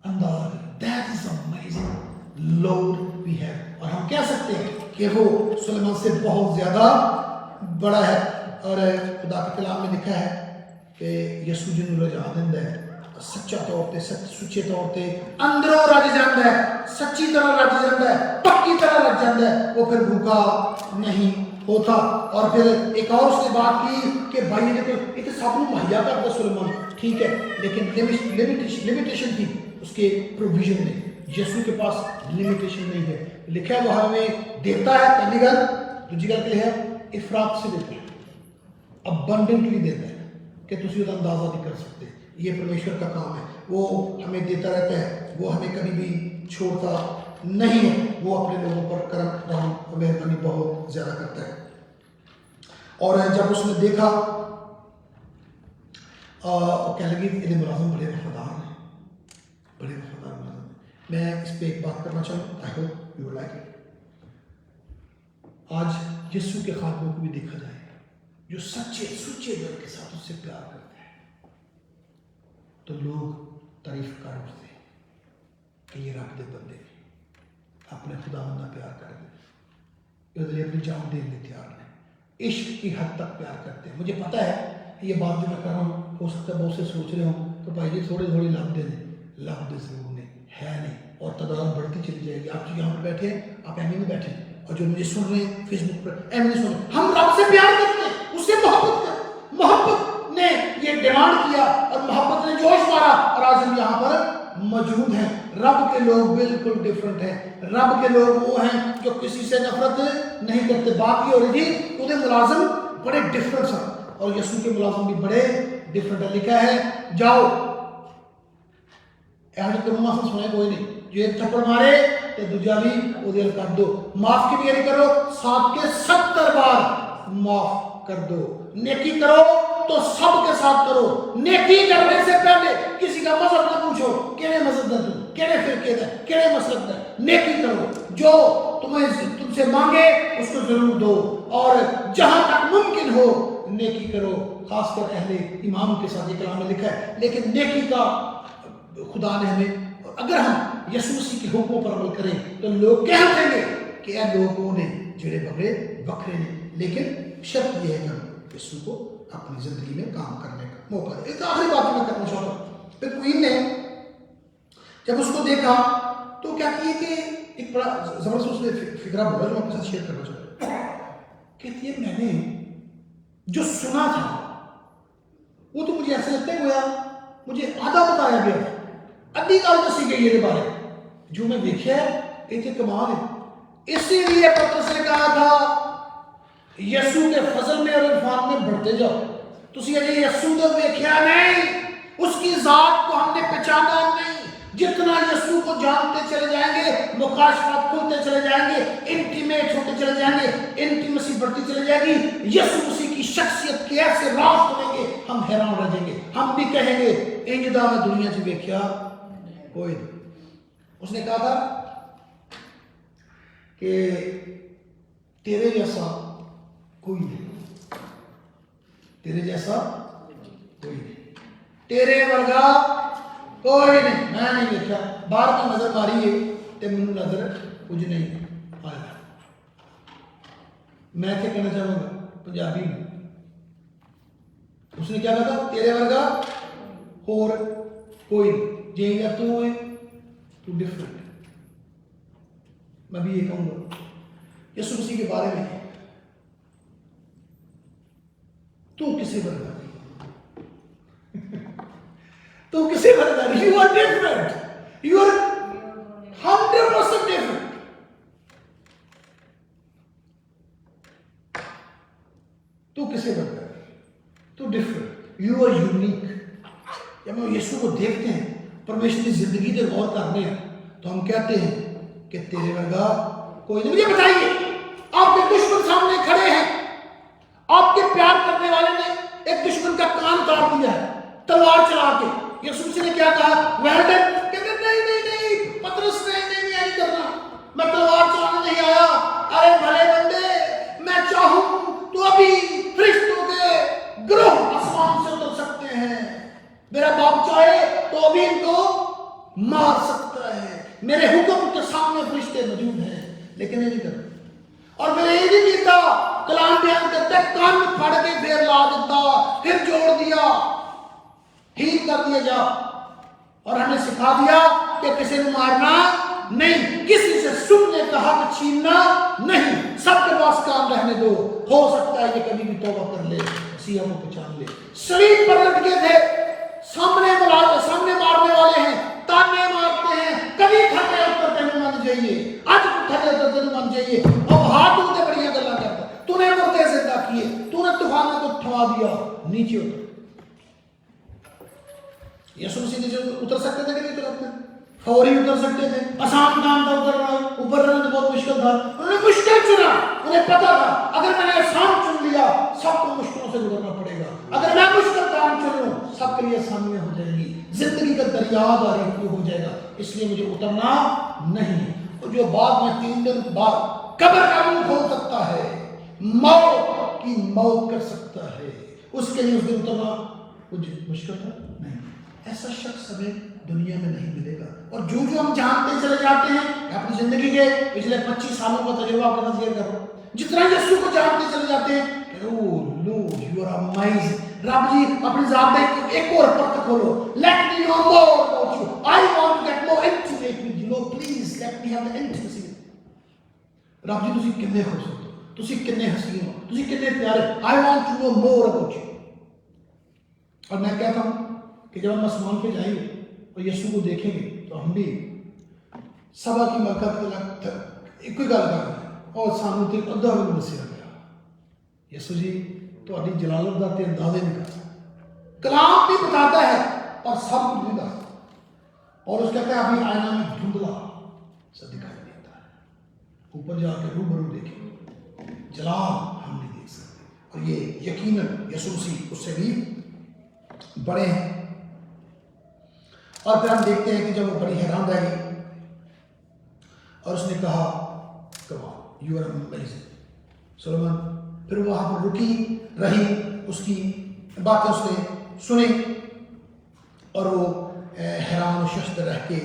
अंदाज। That is amazing lord we have. और हम कह सकते हैं कि वो सुलेमान से बहुत ज्यादा बड़ा है। और खुदा के कलाम में लिखा है कि यीशु जी नूं रजा दिंदा है सच्चा तौर पे, सुच्चे तौर पे अंदरों रज जाता है, सच्ची तरह रज जाता है, पक्की तरह रज जाता है, वो फिर भूखा नहीं होता। और फिर एक और उसने बात की कि भाई ने तो सब मुहैया करता सुलेमान, ठीक है, लेकिन लिमिटेशन थी उसके प्रोविजन में। यीशु के पास लिमिटेशन नहीं है। लिखा है वो हमें देता है, पहली गल। दूसरी गल क्या है, इफरात से देता है, अबंडेंटली देता है कि तुम उसका अंदाजा नहीं कर सकते। ये परमेश्वर का काम है, वो हमें देता रहता है, वो हमें कभी भी छोड़ता नहीं है, वो अपने लोगों पर करम रहम मेहरबानी बहुत ज्यादा करता है। और जब उसने देखा कह लगी इन्हें मुलाजिम बड़े वफादार हैं, बड़े वफादार मुलाजिम। मैं इस पर एक बात करना चाहूँ, I hope you will like it. आज यीशु के खातमों को भी देखा जाए जो सच्चे सुच्चे दिल के साथ उससे प्यार करते हैं, तो लोग तारीफ कर उठते हैं कि ये रब दे बंदे अपने खुदावंद दा प्यार कर दे, इसलिए अपनी जान देने के तैयार हैं, इश्क की हद तक प्यार करते हैं। मुझे पता है ये बात जो मैं कर रहा हूँ हो सकता है बहुत से सोच रहे हो तो भाई जी थोड़ी थोड़ी लफ्ज़ जरूर नहीं है नहीं, और तादाद बढ़ती चली जाएगी। आप जो यहाँ पर बैठे हैं आप एम नहीं बैठे, और जो मुझे सुन रहे हैं फेसबुक पर एम नहीं सुन रहे, हम रब से प्यार करते हैं, उससे मोहब्बत करते। मोहब्बत ने ये डिमांड किया और मोहब्बत ने जोश मारा, और आज हम यहाँ पर मौजूद हैं। रब के लोग बिल्कुल डिफरेंट हैं। रब के लोग वो हैं जो किसी से नफरत नहीं करते। बात ये हो रही थी उन्हें मुलाजिम बड़े डिफरेंट हैं, और यीशु के मुलाजिम भी बड़े डिफरेंट है। लिखा है जाओ ऐसे करूँगा से सुने कोई नहीं, जो एक थप्पड़ मारे तो दूजा भी उधर कर दो, माफ की तैयारी करो 7 के 70 बार माफ कर दो। नेकी करो तो सबके साथ करो, नेकी करने से पहले किसी का मजहब न पूछो, केड़े मजहब दा तू, केड़े फिरके दा, केड़े मसलब दा। नेकी करो, जो तुम्हें तुमसे मांगे उसको जरूर दो, और जहां तक मुमकिन हो नेकी करो, खासकर अहले ईमान के साथ। ये कलाम में लिखा है। लेकिन नेकी का खुदा ने हमें, अगर हम यीशु मसीह के हुक्मों पर अमल करें तो लोग कह देंगे कि ये लोगों ने जेड़े बगड़े बखरे ने, लेकिन शर्त यह है कि हम यीशु को अपनी जिंदगी में काम करने का मौका दें। एक आखिरी बात मैं करना चाहता हूँ। फिर क्वीन ने जब उसको देखा तो क्या किए कि एक बड़ा जबरदस्त उसने फिक्रा बोला जो मैं आपके साथ शेयर करना चाहता हूँ। कहती है मैंने जो सुना था वो तो मुझे ऐसा लगता है गोया मुझे आधा बताया गया, अद्धी गल दसी गई ये बारे, जो मैं देखा ये कमाल है। इसीलिए पतरस ने कहा था यीशु के फजल में और इरफान में बढ़ते जाओ। तुसी अजे यीशु को देखा नहीं, उसकी जात को हमने पहचाना नहीं। जितना यीशु को जानते चले जाएंगे मुकाशफात खुलते चले जाएंगे, इंटीमेट होते चले जाएंगे, इंटीमेसी बढ़ती चली जाएगी। यीशु मसीह की शख्सियत के ऐसे राज खुलेंगे हम हैरान रह जाएंगे। हम भी कहेंगे इंजदा में दुनिया से देखा कोई नहीं। उसने कहा था कि तेरे जैसा कोई नहीं, तेरे जैसा कोई नहीं, तेरे वर्गा कोई नहीं। मैं नहीं देखा, बाहर की नजर मारी है तो मैनू नजर कुछ नहीं आया। मैं क्या कहना चाहूँगा पंजाबी में, उसने क्या कहा था तेरे वर्गा और कोई नहीं, जे तू है तू डिफरेंट। मैं भी ये कहूँगा यीशु मसीह के बारे में, तू किसी वर्गा तो किसी वर्गा नहीं, you are different, you are 100% different. तू किसी वर्गा, तू डिफरेंट, यू आर यूनिक। जब हम यीशु को देखते हैं, परमेश्वर की जिंदगी से गौर करते हैं, तो हम कहते हैं कि तेरे वर्गा कोई नहीं। मुझे बताइए, आपके दुश्मन सामने खड़े हैं, आपके प्यार करने वाले ने एक दुश्मन का कान काट दिया है तलवार चला के। यीशु मसीह ने क्या कहा? Well done. कहते नहीं नहीं नहीं पतरस, नहीं नहीं करना, मैं तलवार चलाने नहीं आया। अरे भले बंदे, मैं चाहूं तो अभी फरिश्तों के ग्रोह आसमान से उतर सकते हैं। मेरा बाप चाहे तो अभी इनको मार सकता है। मेरे हुक्म के सामने फरिश्ते मौजूद हैं, लेकिन ये नहीं करते। और मैंने ये नहीं कीता, कलाम बयान करता है, कान फाड़ के फिर ला देता, फिर जोड़ दिया, हील कर दिया जा। और हमें सिखा दिया कि किसी को मारना नहीं, किसी से सुनने का हक छीनना नहीं, सबके पास काम रहने दो। हो सकता है ये कभी भी तौबा कर ले, सीएम को पहचान ले। शरीर पर लटके थे, सामने मारने वाले हैं, ताने मारते हैं, कभी थके उतर तेन मन जाइए, आज थके उतर तेन मन जाइए। अब हाथ उठते बढ़िया गल्ला करता, तूने मुर्दे जिंदा किए, तूने तूफान को थमा दिया, नीचे उतर। यीशु मसीह नीचे उतर सकते थे कि नहीं उतर सकते? फौरी उतर सकते थे, आसान काम था उतरना, ऊपर रहना तो बहुत मुश्किल था। उन्होंने मुश्किल चुना, उन्हें पता था अगर मैंने आसान चुन लिया सबको मुश्किलों से गुजरना पड़ेगा, अगर मैं मुश्किल काम चुन लूं सबके लिए आसानियां हो जाएंगी, जिंदगी का दरिया दारी हो जाएगा, इसलिए मुझे उतरना नहीं। और जो बाद में 3 दिन बाद कब्र का मुंह खोल सकता है, मौत की मौत कर सकता है, उसके लिए उस दिन उतरना कुछ मुश्किल था नहीं। ऐसा शख्स हमें दुनिया में नहीं मिलेगा। और जो हम जानते चले जाते हैं, अपनी जिंदगी के पिछले 25 सालों का तजुर्बा आपके साथ शेयर कर रहा हूं, जितना यीशु को जानते चले जाते हैं, oh lord you are amazing. रब जी अपनी ज़ात एक और परत खोलो, let me know more about you, I want to get more intimate with you, lord please let me have the intimacy. रब जी ਤੁਸੀਂ ਕਿੰਨੇ ਖੂਬਸੂਰਤ ਹੋ, ਤੁਸੀਂ ਕਿੰਨੇ हसीन हो, ਤੁਸੀਂ कितने प्यारे, I want to know more about you. और मैं कहता हूं कि जब हम आसमान पे जाएंगे और यीशु को देखेंगे तो हम भी सभा की मरकत एक ही गल कर और सानू ते अद्धा भी दसिया गया, यीशु जी तुम्हारी जलालत का ते अंदाजे नहीं कर सकते। कलाम भी बताता है और सब कुछ भी बताता है। और उस कहता है अभी आईना में धुंधला सा दिखाई देता है, ऊपर जाकर रूबरू देखेंगे, जलाल हम नहीं देख सकते। और ये यकीनन यीशु मसीह उससे भी बड़े हैं। और फिर हम देखते हैं कि जब वो बड़ी हैरान रह गई और उसने कहा कमाल यू आर अमेजिंग सुलेमान, फिर वो वहां पर रुकी रही, उसकी बातें उसने सुनी और वो हैरान शस्त रह के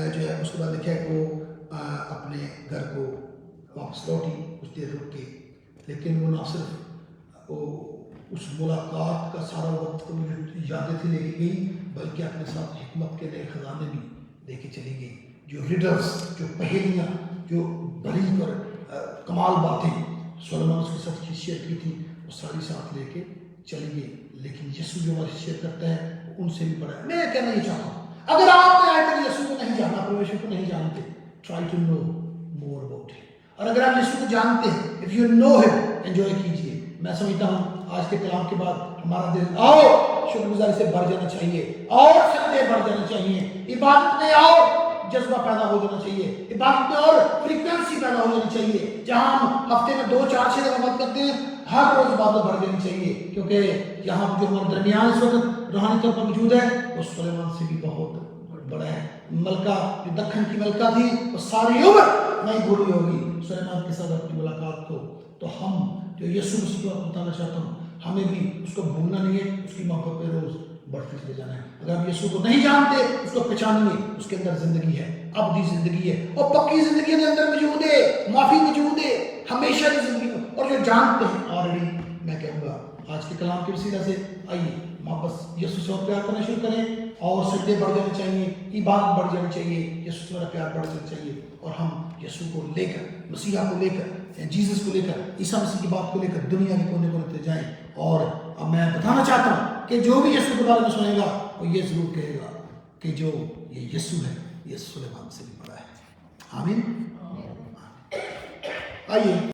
जो है उसके बाद देखा कि वो अपने घर को वापस लौटी कुछ देर रुक के। लेकिन वो ना सिर्फ वो उस मुलाकात का सारा वक्त को यादें थी लेके गई, बल्कि अपने साथ हिकमत के नए खजाने भी लेके चली गई। जो रिडल्स, जो पहेलियाँ, जो बड़ी और कमाल बातें सुलेमान उसके साथ शेयर की थी, वो सारी साथ लेके चली गई। लेकिन यीशु जो हमारे शेयर करता है वो उनसे भी बड़ा है। मैं कहना ये चाहता हूँ, अगर आपने आज तक यीशु को नहीं जाना, परमेश्वर को नहीं जानते, try to know more about him. और अगर आप यीशु को जानते हैं, if you know him, enjoy कीजिए। मैं समझता हूँ आज के कलाम के बाद हमारा दिल आओ शुक्रगुजारी से भर जाना चाहिए और सदे भर जाना चाहिए, इबादत में और जज्बा पैदा हो जाना चाहिए, इबादत में और फ्रीक्वेंसी पैदा हो जानी चाहिए। जहां हम हफ्ते में 2, 4, 6 इबादत करते हैं, हर रोज इबादत भर जानी चाहिए, क्योंकि यहाँ जो हमारे दरमियान इस वक्त रूहानी तौर पर मौजूद है वो सुलेमान से भी बहुत बड़ा है। मलका जो दखन की मलका थी वो सारी उम्र नहीं भूली होगी सुलेमान के साथ अपनी मुलाकात को। तो हम जो यीशु मसीह को बताना चाहता हूँ, हमें भी उसको भूलना नहीं है, उसकी मोहब्बत पे रोज बढ़ते चले जाना है। अगर आप यीशु को नहीं जानते, उसको पहचानिए, उसके अंदर जिंदगी है, अबदी जिंदगी है और पक्की जिंदगी के अंदर मौजूद है, माफी मौजूद है, हमेशा की जिंदगी में। और जो जानते हैं ऑलरेडी, मैं कहूँगा आज के कलाम के वसीला से आइए वापस यीशु से और प्यार करना शुरू करें और सजदे बढ़ जाने चाहिए, इबादत बढ़ जानी चाहिए, यीशु से मेरा प्यार बढ़ जाना चाहिए। और हम यीशु को लेकर, मसीहा को लेकर, जीसस को लेकर, ईसा मसीह की बात को लेकर दुनिया के कोने कोने जाएं। और अब मैं बताना चाहता हूँ कि जो भी यीशु के बारे में सुनेगा वो ये जरूर कहेगा कि जो ये यीशु है ये सुलेमान से भी बड़ा है। आमीन। आइए